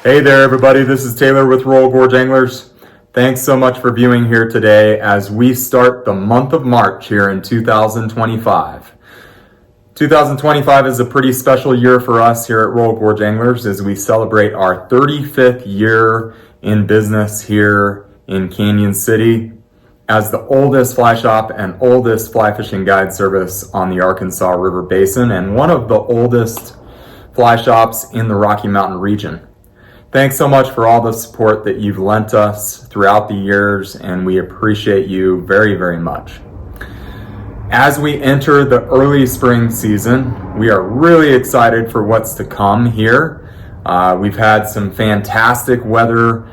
Hey there, everybody. This is Taylor with Royal Gorge Anglers. Thanks so much for viewing here today as we start the month of March here in 2025. 2025 is a pretty special year for us here at Royal Gorge Anglers as we celebrate our 35th year in business here in Canyon City as the oldest fly shop and oldest fly fishing guide service on the Arkansas River Basin and one of the oldest fly shops in the Rocky Mountain region. Thanks so much for all the support that you've lent us throughout the years, and we appreciate you very, very much. As we enter the early spring season, we are really excited for what's to come here. We've had some fantastic weather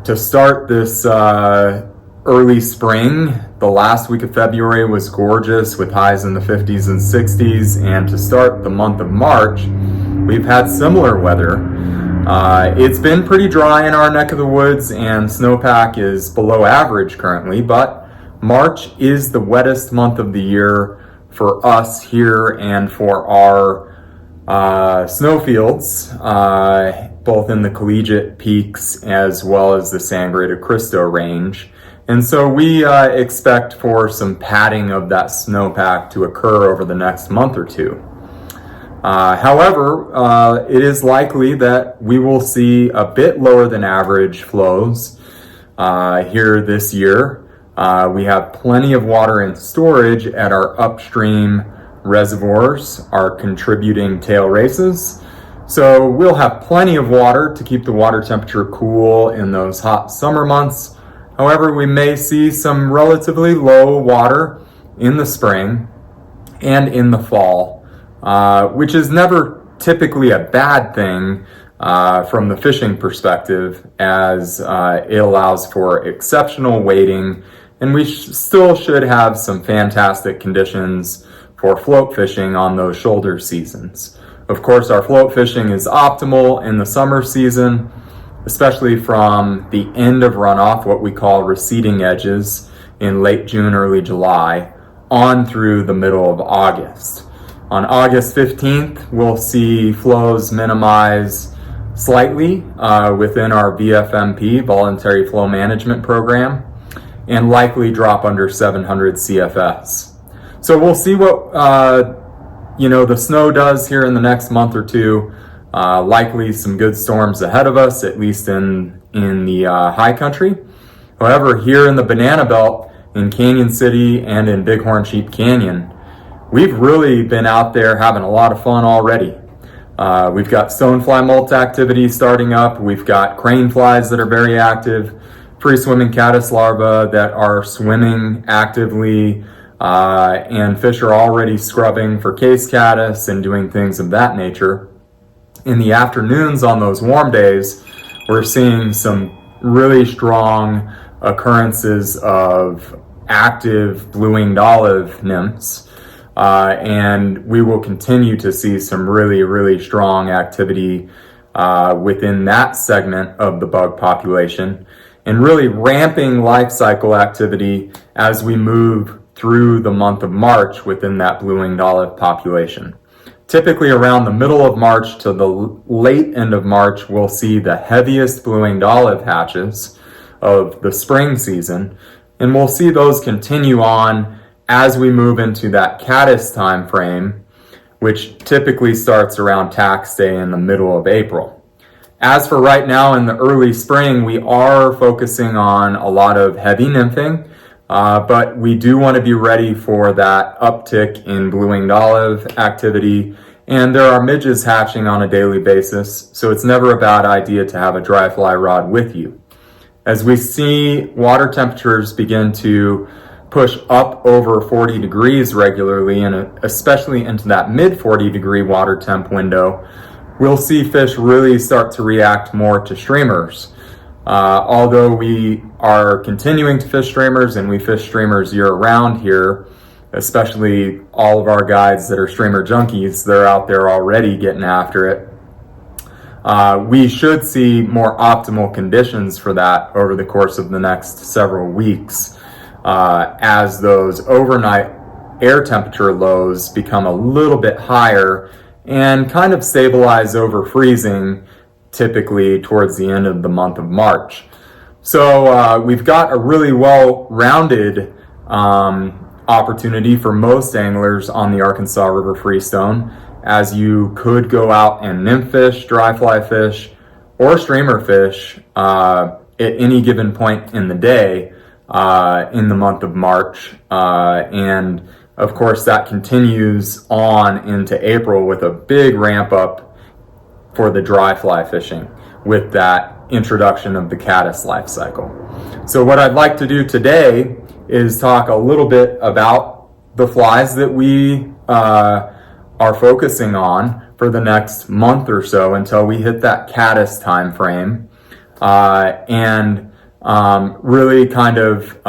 to start this early spring. The last week of February was gorgeous with highs in the 50s and 60s, and to start the month of March, we've had similar weather. It's been pretty dry in our neck of the woods and snowpack is below average currently, but March is the wettest month of the year for us here and for our snowfields, both in the Collegiate Peaks as well as the Sangre de Cristo range. And so we expect for some padding of that snowpack to occur over the next month or two. However, it is likely that we will see a bit lower than average flows here this year. We have plenty of water in storage at our upstream reservoirs, our contributing tail races. So we'll have plenty of water to keep the water temperature cool in those hot summer months. However, we may see some relatively low water in the spring and in the fall. Which is never typically a bad thing from the fishing perspective, as it allows for exceptional wading, and we still should have some fantastic conditions for float fishing on those shoulder seasons. Of course, our float fishing is optimal in the summer season, especially from the end of runoff, what we call receding edges, in late June, early July, on through the middle of August. On August 15th, we'll see flows minimize slightly within our VFMP, Voluntary Flow Management Program, and likely drop under 700 CFS. So we'll see what the snow does here in the next month or two. Likely some good storms ahead of us, at least in the high country. However, here in the Banana Belt, in Canyon City and in Bighorn Sheep Canyon, we've really been out there having a lot of fun already. We've got stonefly molt activity starting up. We've got crane flies that are very active, free-swimming caddis larvae that are swimming actively, and fish are already scrubbing for case caddis and doing things of that nature. In the afternoons on those warm days, we're seeing some really strong occurrences of active blue-winged olive nymphs. And we will continue to see some really, really strong activity within that segment of the bug population, and really ramping life cycle activity as we move through the month of March within that blue-winged olive population. Typically around the middle of March to the late end of March, we'll see the heaviest blue-winged olive hatches of the spring season, and we'll see those continue on as we move into that caddis time frame, which typically starts around tax day in the middle of April. As for right now in the early spring, we are focusing on a lot of heavy nymphing, but we do want to be ready for that uptick in blue-winged olive activity, and there are midges hatching on a daily basis, so it's never a bad idea to have a dry fly rod with you. As we see water temperatures begin to push up over 40 degrees regularly, and especially into that mid 40 degree water temp window, we'll see fish really start to react more to streamers. Although we are continuing to fish streamers, and we fish streamers year round here, especially all of our guides that are streamer junkies, they're out there already getting after it. We should see more optimal conditions for that over the course of the next several weeks. As those overnight air temperature lows become a little bit higher and kind of stabilize over freezing typically towards the end of the month of March. So we've got a really well-rounded opportunity for most anglers on the Arkansas River Freestone, as you could go out and nymph fish, dry fly fish, or streamer fish at any given point in the day in the month of March. And of course that continues on into April with a big ramp up for the dry fly fishing with that introduction of the caddis life cycle. So what I'd like to do today is talk a little bit about the flies that we are focusing on for the next month or so until we hit that caddis time frame, and really kind of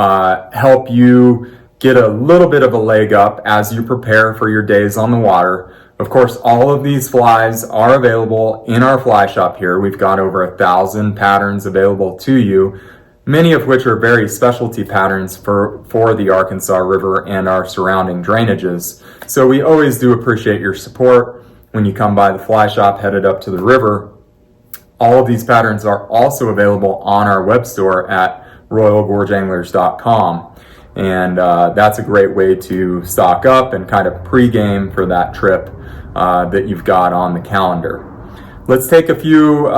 help you get a little bit of a leg up as you prepare for your days on the water. Of course, all of these flies are available in our fly shop here. We've got over 1,000 patterns available to you, many of which are very specialty patterns for the Arkansas River and our surrounding drainages. So we always do appreciate your support when you come by the fly shop headed up to the river. All of these patterns are also available on our web store at royalgorgeanglers.com. And that's a great way to stock up and kind of pre-game for that trip that you've got on the calendar. Let's take a few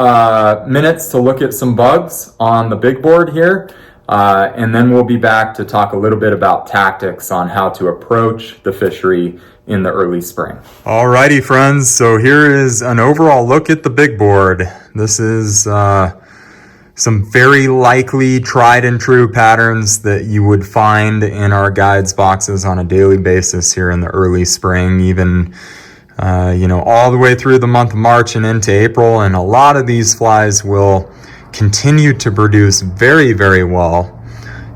minutes to look at some bugs on the big board here, and then we'll be back to talk a little bit about tactics on how to approach the fishery in the early spring. Alrighty, friends, so here is an overall look at the big board. This is some very likely tried and true patterns that you would find in our guides boxes on a daily basis here in the early spring, even all the way through the month of March and into April. And a lot of these flies will continue to produce very, very well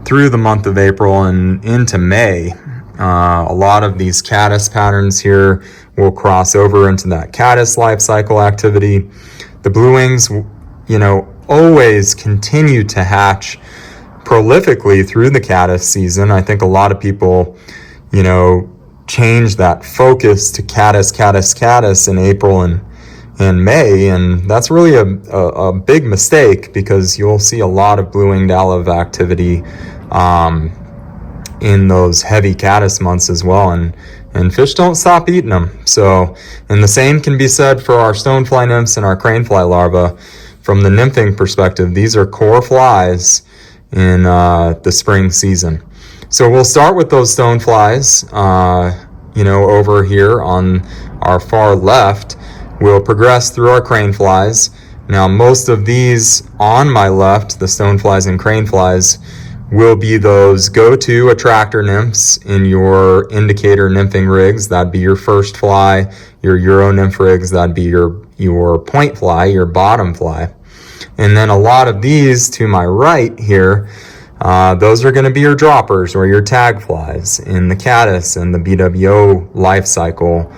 through the month of April and into May. A lot of these caddis patterns here will cross over into that caddis life cycle activity. The blue wings, always continue to hatch prolifically through the caddis season. I think a lot of people, change that focus to caddis in April and May, and that's really a big mistake, because you'll see a lot of blue-winged olive activity in those heavy caddis months as well, and fish don't stop eating them. So, and the same can be said for our stonefly nymphs and our cranefly larvae. From the nymphing perspective, these are core flies in the spring season. So we'll start with those stoneflies, over here on our far left. We'll progress through our craneflies. Now, most of these on my left, the stoneflies and craneflies, will be those go-to attractor nymphs in your indicator nymphing rigs. That'd be your first fly. Your Euro nymph rigs, that'd be your point fly, your bottom fly. And then a lot of these to my right here, those are going to be your droppers or your tag flies in the caddis and the BWO life cycle.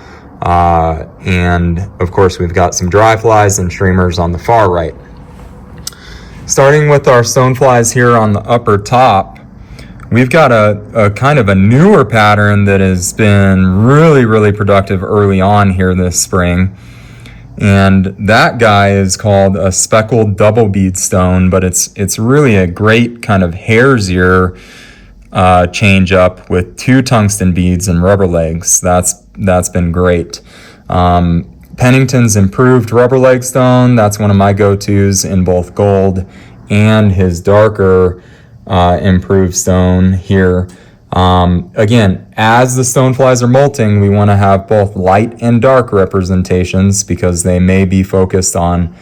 And of course, we've got some dry flies and streamers on the far right. Starting with our stoneflies here on the upper top, we've got a kind of a newer pattern that has been really, really productive early on here this spring. And that guy is called a speckled double bead stone, but it's really a great kind of hare's ear change up with 2 tungsten beads and rubber legs. That's been great. Pennington's improved rubber leg stone, that's one of my go-tos in both gold and his darker improved stone here. Again, as the stoneflies are molting, we want to have both light and dark representations, because they may be focused on,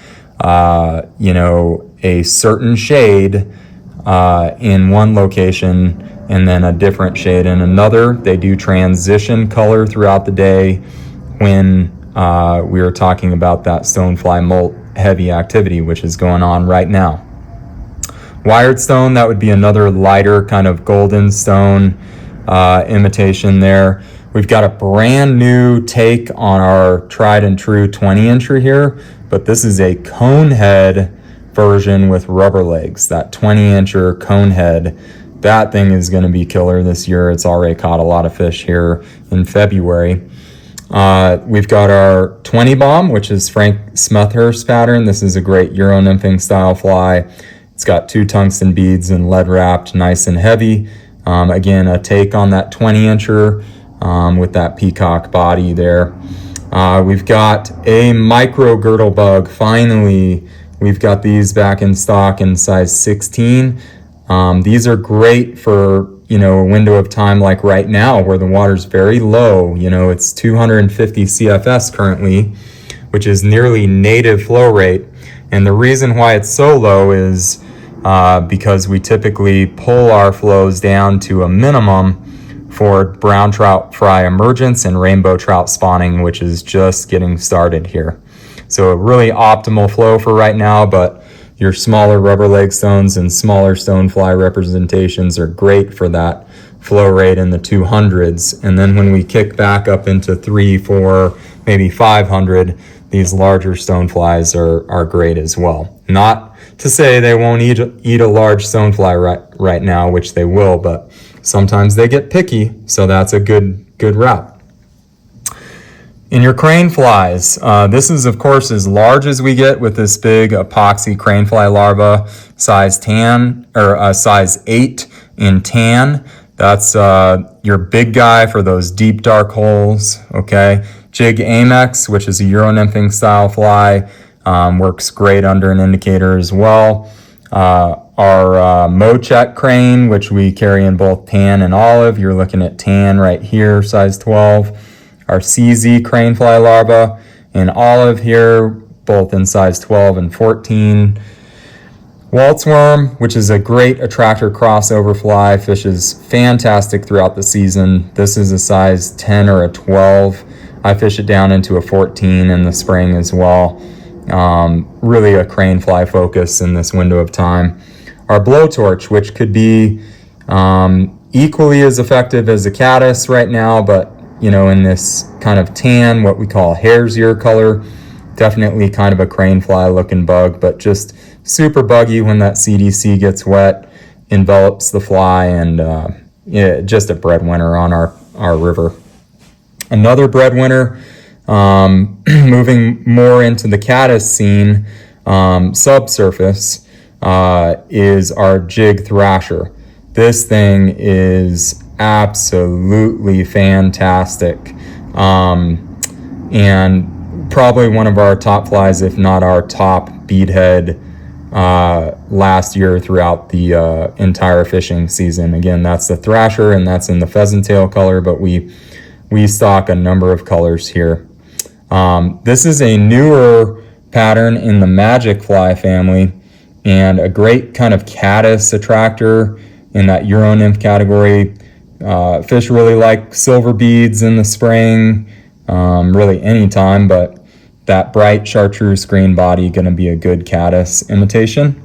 a certain shade in one location and then a different shade in another. They do transition color throughout the day when we are talking about that stonefly molt heavy activity, which is going on right now. Wired stone, that would be another lighter kind of golden stone imitation there. We've got a brand new take on our tried and true 20-incher here, but this is a cone head version with rubber legs. That 20-incher cone head, that thing is going to be killer this year. It's already caught a lot of fish here in February. We've got our 20 bomb, which is Frank Smethurst pattern. This is a great Euro nymphing style fly. It's got 2 tungsten beads and lead wrapped, nice and heavy. Again, a take on that 20 incher with that peacock body there. We've got a micro girdle bug. Finally, we've got these back in stock in size 16. These are great for, a window of time like right now where the water's very low. It's 250 CFS currently, which is nearly native flow rate. And the reason why it's so low is because we typically pull our flows down to a minimum for brown trout fry emergence and rainbow trout spawning, which is just getting started here. So a really optimal flow for right now, but your smaller rubber leg stones and smaller stonefly representations are great for that flow rate in the 200s. And then when we kick back up into 3, 4, maybe 500, these larger stoneflies are great as well. Not to say they won't eat a large stonefly right now, which they will, but sometimes they get picky, so that's a good route. In your crane flies, this is of course as large as we get with this big epoxy crane fly larva, size 8 in tan. That's your big guy for those deep dark holes. Okay, Jig Amex, which is a Euro nymphing style fly, works great under an indicator as well. Our Mocheck crane, which we carry in both tan and olive. You're looking at tan right here, size 12. Our CZ crane fly larva in olive here, both in size 12 and 14. Waltz worm, which is a great attractor crossover fly, fishes fantastic throughout the season. This is a size 10 or a 12. I fish it down into a 14 in the spring as well. Really a crane fly focus in this window of time. Our blowtorch, which could be equally as effective as a caddis right now, but in this kind of tan, what we call hare's ear color, definitely kind of a crane fly looking bug, but just super buggy when that CDC gets wet, envelops the fly, and just a breadwinner on our river. Another breadwinner, moving more into the caddis scene, subsurface, is our jig thrasher. This thing is absolutely fantastic, and probably one of our top flies, if not our top beadhead last year throughout the entire fishing season. Again, that's the thrasher, and that's in the pheasant tail color, but we stock a number of colors here. This is a newer pattern in the magic fly family, and a great kind of caddis attractor in that Euro nymph category. Fish really like silver beads in the spring, really anytime, but that bright chartreuse green body going to be a good caddis imitation.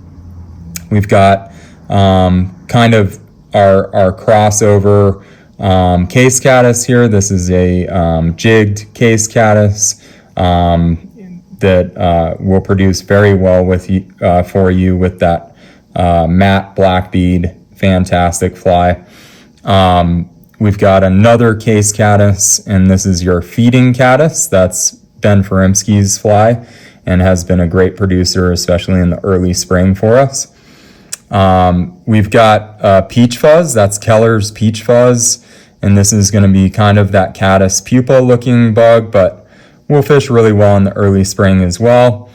We've got kind of our crossover case caddis here. This is a jigged case caddis that will produce very well with for you with that matte black bead. Fantastic fly. We've got another case caddis, and this is your feeding caddis. That's Ben Ferimsky's fly and has been a great producer, especially in the early spring for us. We've got peach fuzz. That's Keller's peach fuzz, and this is going to be kind of that caddis pupa looking bug, but will fish really well in the early spring as well.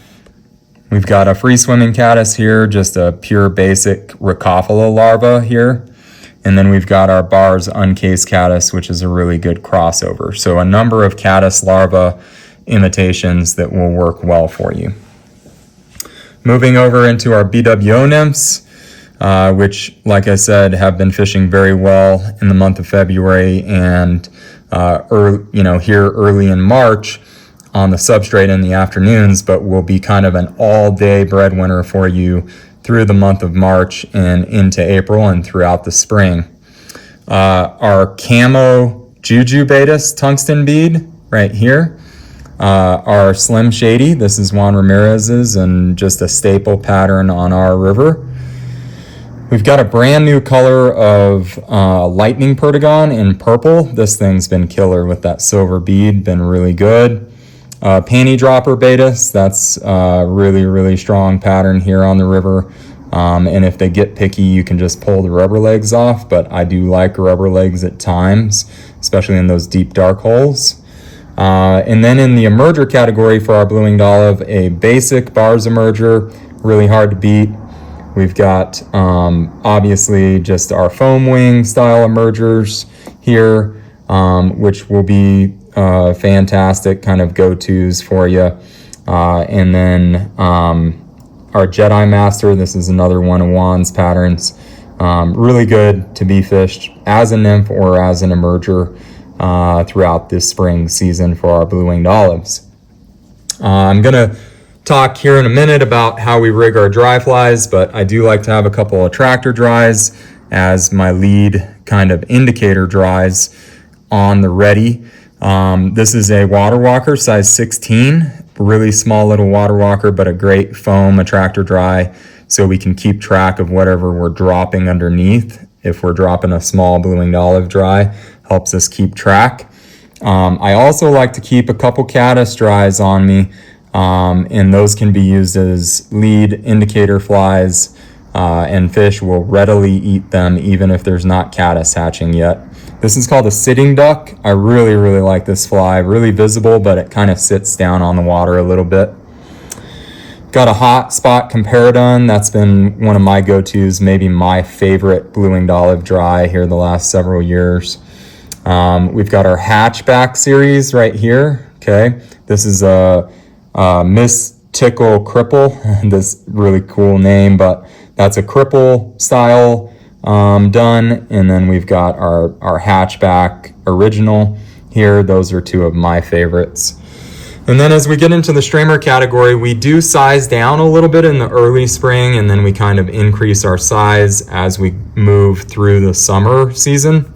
We've got a free swimming caddis here, just a pure basic Rhacophylla larva here. And then we've got our Bars uncased caddis, which is a really good crossover. So a number of caddis larva imitations that will work well for you. Moving over into our BWO nymphs, which, like I said, have been fishing very well in the month of February and here early in March on the substrate in the afternoons, but will be kind of an all-day breadwinner for you through the month of March and into April and throughout the spring. Our camo Juju Betis tungsten bead right here. Our Slim Shady, this is Juan Ramirez's and just a staple pattern on our river. We've got a brand new color of lightning perdigon in purple. This thing's been killer with that silver bead, been really good. Panty dropper Baetis, that's a really, really strong pattern here on the river. And if they get picky, you can just pull the rubber legs off, but I do like rubber legs at times, especially in those deep dark holes. And then in the emerger category for our blue-winged olive, a basic bars emerger, really hard to beat. We've got obviously just our foam wing style emergers here, which will be fantastic kind of go-tos for you. And then our Jedi Master, this is another one of Juan's patterns. Really good to be fished as a nymph or as an emerger throughout this spring season for our blue-winged olives. I'm going to talk here in a minute about how we rig our dry flies, but I do like to have a couple of tractor dries as my lead kind of indicator dries on the ready. This is a water walker size 16, really small little water walker, but a great foam attractor dry, so we can keep track of whatever we're dropping underneath. If we're dropping a small blue-winged olive dry, helps us keep track. I also like to keep a couple caddis dries on me, and those can be used as lead indicator flies, and fish will readily eat them even if there's not caddis hatching yet. This is called a sitting duck. I really, really like this fly. Really visible, but it kind of sits down on the water a little bit. Got a hot spot comparadon. That's been one of my go-tos, maybe my favorite blue-winged olive dry here the last several years. We've got our hatchback series right here. Okay, this is a Mystical Cripple. This really cool name, but that's a cripple style done. And then we've got our hatchback original here. Those are two of my favorites. And then as we get into the streamer category, we do size down a little bit in the early spring, and then we kind of increase our size as we move through the summer season.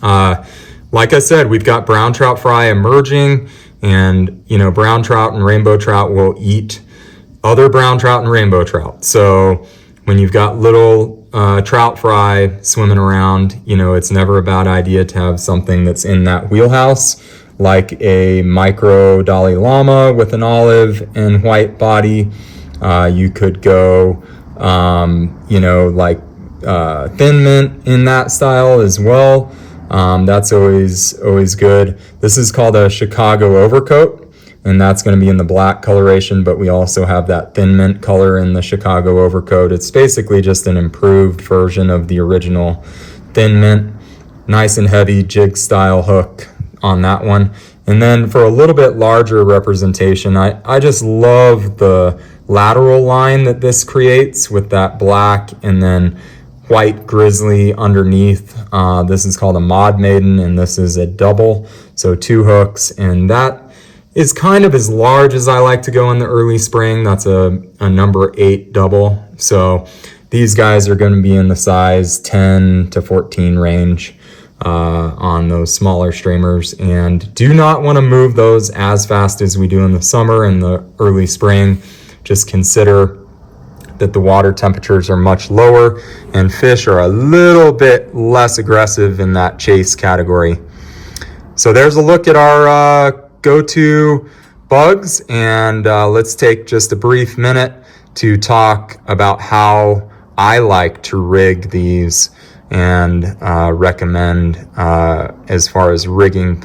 Like I said, we've got brown trout fry emerging, and you know, brown trout and rainbow trout will eat other brown trout and rainbow trout. So when you've got little trout fry swimming around, you know, it's never a bad idea to have something that's in that wheelhouse, like a micro Dalai Lama with an olive and white body. You could go, you know, like thin mint in that style as well. That's always good. This is called a Chicago overcoat, and that's going to be in the black coloration, but we also have that thin mint color in the Chicago overcoat. It's basically just an improved version of the original thin mint. Nice and heavy jig style hook on that one. And then for a little bit larger representation, I just love the lateral line that this creates with that black and then white grizzly underneath. This is called a Mod Maiden, and this is a double, so 2 hooks, and that is kind of as large as I like to go in the early spring. That's a number 8 double. So these guys are going to be in the size 10 to 14 range on those smaller streamers, and do not want to move those as fast as we do in the summer and the early spring. Just consider that the water temperatures are much lower and fish are a little bit less aggressive in that chase category. So there's a look at our go-to bugs, and let's take just a brief minute to talk about how I like to rig these and recommend as far as rigging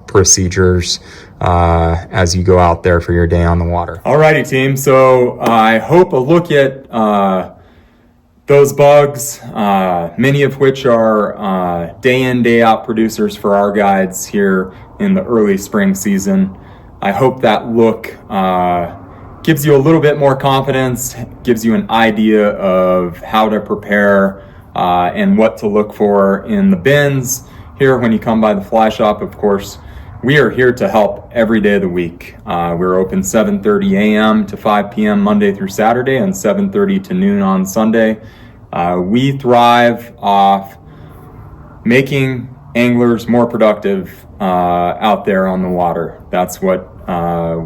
procedures as you go out there for your day on the water. Alrighty, team. So I hope a look at those bugs, many of which are day in, day out producers for our guides here in the early spring season. I hope that look gives you a little bit more confidence, gives you an idea of how to prepare and what to look for in the bins here when you come by the fly shop. Of course, we are here to help every day of the week. We're open 7:30 a.m. to 5 p.m. Monday through Saturday and 7:30 to noon on Sunday. We thrive off making anglers more productive out there on the water. That's what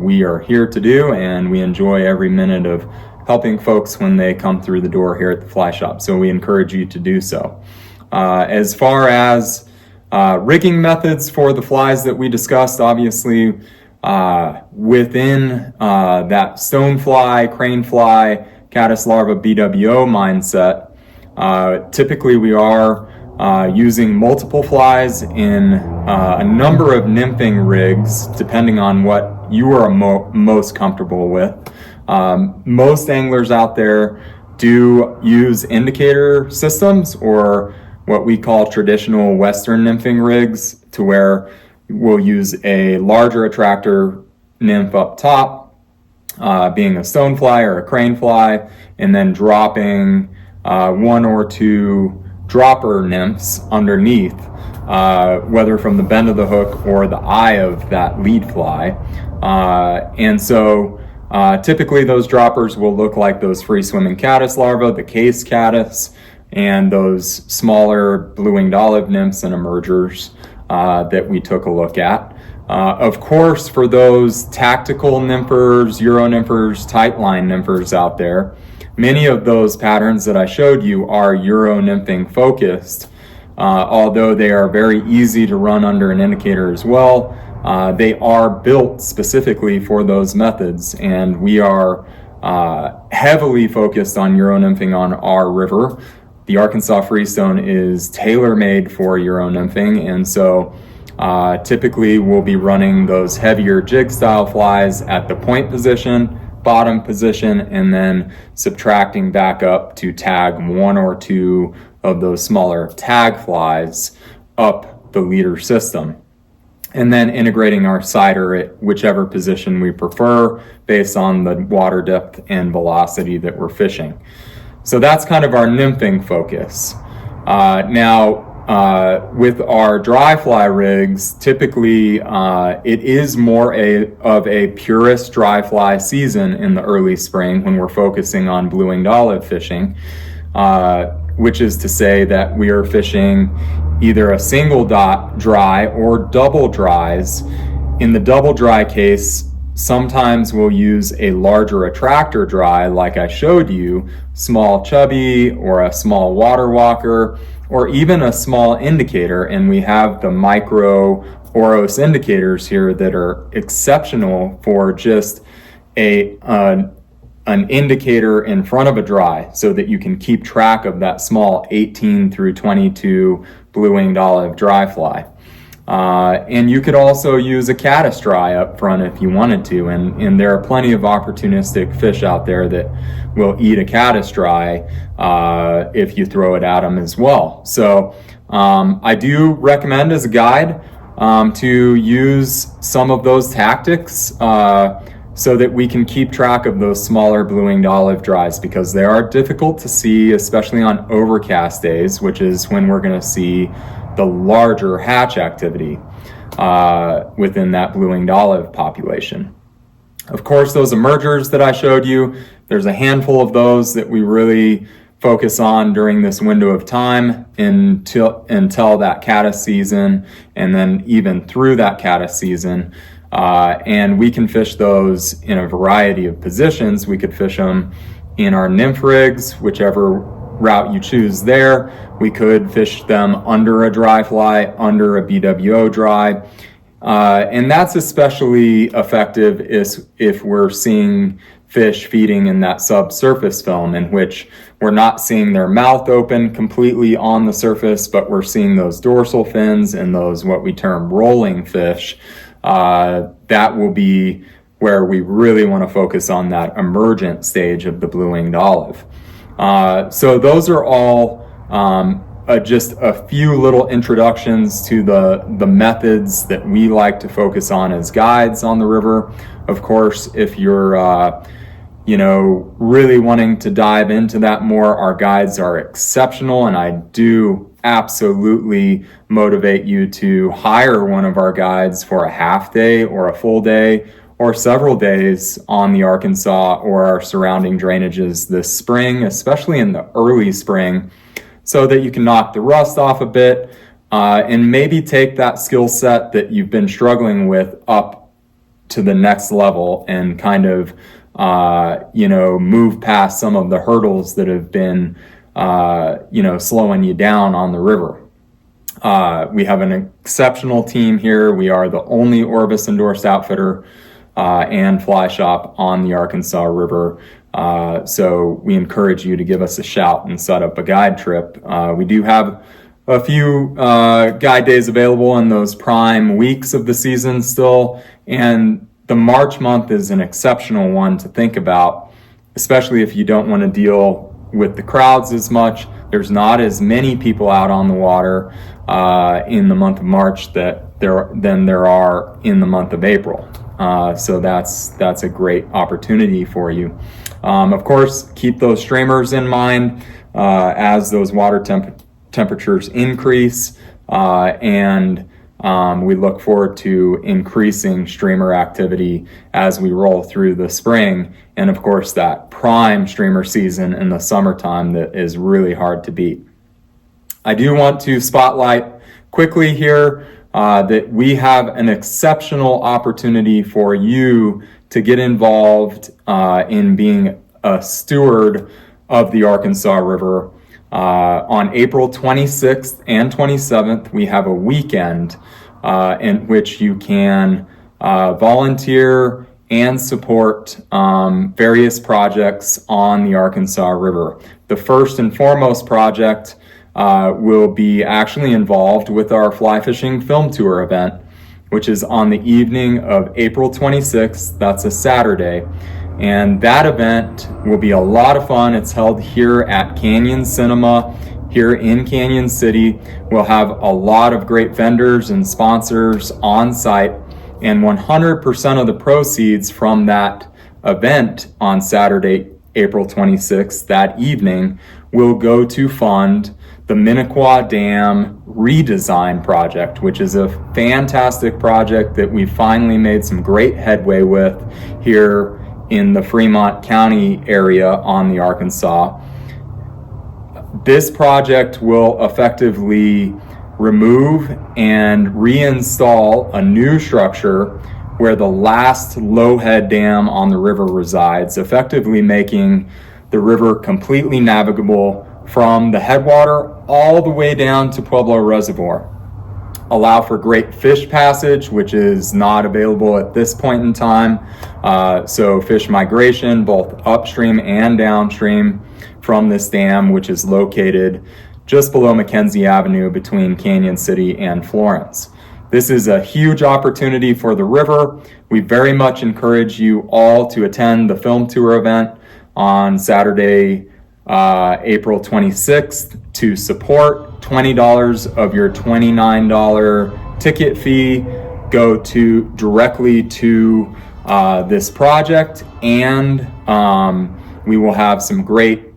we are here to do, and we enjoy every minute of helping folks when they come through the door here at the fly shop. So we encourage you to do so. As far as rigging methods for the flies that we discussed, obviously within that stonefly, crane fly, caddis larva, BWO mindset, typically we are using multiple flies in a number of nymphing rigs, depending on what you are most comfortable with. Most anglers out there do use indicator systems, or what we call traditional Western nymphing rigs, to where we'll use a larger attractor nymph up top, being a stonefly or a crane fly, and then dropping one or two dropper nymphs underneath, whether from the bend of the hook or the eye of that lead fly. And so typically those droppers will look like those free swimming caddis larvae, the case caddis, and those smaller blue-winged olive nymphs and emergers that we took a look at. Of course, for those tactical nymphers, Euro nymphers, tight line nymphers out there, many of those patterns that I showed you are Euro nymphing focused, although they are very easy to run under an indicator as well. They are built specifically for those methods, and we are heavily focused on Euro nymphing on our river. The Arkansas Freestone is tailor-made for Euro nymphing, and so typically we'll be running those heavier jig style flies at the point position, bottom position, and then subtracting back up to tag one or two of those smaller tag flies up the leader system, and then integrating our sider at whichever position we prefer based on the water depth and velocity that we're fishing. So that's kind of our nymphing focus. Now, with our dry fly rigs, typically it is more of a purist dry fly season in the early spring when we're focusing on blue-winged olive fishing, which is to say that we are fishing either a single dot dry or double dries. In the double dry case, sometimes we'll use a larger attractor dry like I showed you, small chubby or a small water walker, or even a small indicator, and we have the micro Oros indicators here that are exceptional for just an indicator in front of a dry, so that you can keep track of that small 18 through 22 blue-winged olive dry fly. And you could also use a caddis dry up front if you wanted to, and there are plenty of opportunistic fish out there that will eat a caddis dry if you throw it at them as well. So I do recommend as a guide to use some of those tactics so that we can keep track of those smaller blue-winged olive dries, because they are difficult to see, especially on overcast days, which is when we're going to see the larger hatch activity within that blue-winged olive population. Of course, those emergers that I showed you, there's a handful of those that we really focus on during this window of time until that caddis season, and then even through that caddis season. And we can fish those in a variety of positions. We could fish them in our nymph rigs, whichever route you choose there. We could fish them under a dry fly, under a BWO dry. And that's especially effective if we're seeing fish feeding in that subsurface film, in which we're not seeing their mouth open completely on the surface, but we're seeing those dorsal fins and those what we term rolling fish. That will be where we really want to focus on that emergent stage of the blue-winged olive. So those are all just a few little introductions to the methods that we like to focus on as guides on the river. Of course, if you're really wanting to dive into that more, our guides are exceptional, and I do absolutely motivate you to hire one of our guides for a half day or a full day or several days on the Arkansas or our surrounding drainages this spring, especially in the early spring, so that you can knock the rust off a bit and maybe take that skill set that you've been struggling with up to the next level, and kind of move past some of the hurdles that have been, slowing you down on the river. We have an exceptional team here. We are the only Orbis endorsed outfitter and fly shop on the Arkansas River. So we encourage you to give us a shout and set up a guide trip. We do have a few guide days available in those prime weeks of the season still, and the March month is an exceptional one to think about, especially if you don't want to deal with the crowds as much. There's not as many people out on the water in the month of March than there are in the month of April. So that's a great opportunity for you. Of course, keep those streamers in mind as those water temperatures increase, and we look forward to increasing streamer activity as we roll through the spring, and of course that prime streamer season in the summertime that is really hard to beat. I do want to spotlight quickly here that we have an exceptional opportunity for you to get involved in being a steward of the Arkansas River. On April 26th and 27th, we have a weekend in which you can volunteer and support various projects on the Arkansas River. The first and foremost project will be actually involved with our fly fishing film tour event, which is on the evening of April 26th. That's a Saturday. And that event will be a lot of fun. It's held here at Canyon Cinema here in Canyon City. We'll have a lot of great vendors and sponsors on site, and 100% of the proceeds from that event on Saturday, April 26th, that evening, will go to fund the Minnequa Dam redesign project, which is a fantastic project that we finally made some great headway with here in the Fremont County area on the Arkansas. This project will effectively remove and reinstall a new structure where the last low-head dam on the river resides, effectively making the river completely navigable from the headwater all the way down to Pueblo Reservoir. Allow for great fish passage, which is not available at this point in time. So fish migration, both upstream and downstream from this dam, which is located just below Mackenzie Avenue between Canyon City and Florence. This is a huge opportunity for the river. We very much encourage you all to attend the film tour event on Saturday, April 26th to support. $20 of your $29 ticket fee go directly to this project, and we will have some great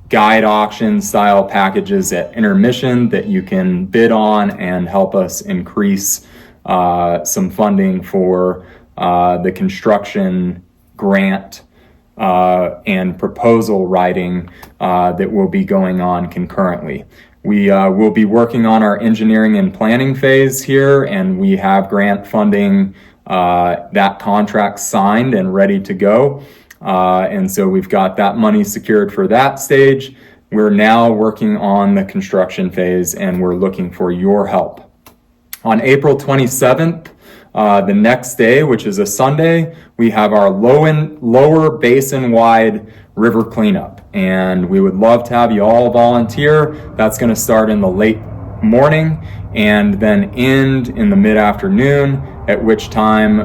guide auction style packages at intermission that you can bid on and help us increase some funding for the construction grant and proposal writing that will be going on concurrently. We will be working on our engineering and planning phase here, and we have grant funding, that contract signed and ready to go. And so we've got that money secured for that stage. We're now working on the construction phase, and we're looking for your help. On April 27th, the next day, which is a Sunday, we have our lower basin-wide river cleanup, and we would love to have you all volunteer. That's going to start in the late morning and then end in the mid-afternoon, at which time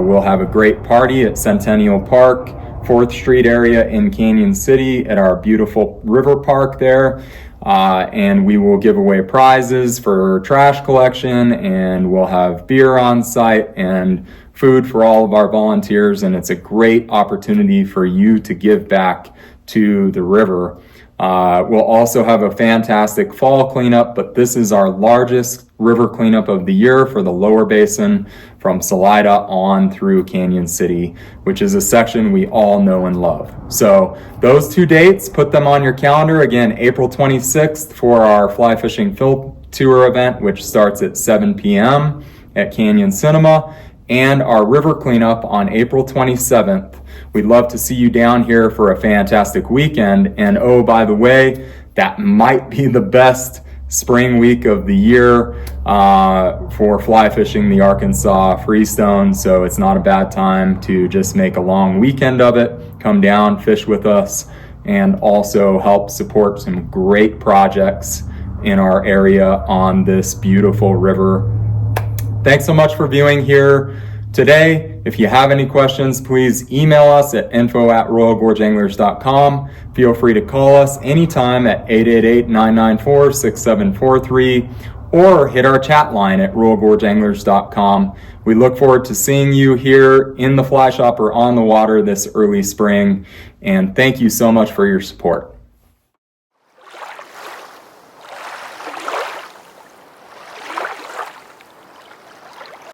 we'll have a great party at Centennial Park, 4th Street area in Canyon City at our beautiful river park there. And we will give away prizes for trash collection, and we'll have beer on site and food for all of our volunteers, and it's a great opportunity for you to give back to the river. We'll also have a fantastic fall cleanup, but this is our largest river cleanup of the year for the lower basin from Salida on through Canyon City, which is a section we all know and love. So those two dates, put them on your calendar. Again, April 26th for our fly fishing film tour event, which starts at 7 p.m. at Canyon Cinema, and our river cleanup on April 27th, We'd love to see you down here for a fantastic weekend. And oh, by the way, that might be the best spring week of the year for fly fishing the Arkansas Freestone. So it's not a bad time to just make a long weekend of it. Come down, fish with us, and also help support some great projects in our area on this beautiful river. Thanks so much for viewing here today. If you have any questions, please email us at info@royalgorgeanglers.com. Feel free to call us anytime at 888-994-6743 or hit our chat line at royalgorgeanglers.com. We look forward to seeing you here in the fly shop or on the water this early spring, and thank you so much for your support.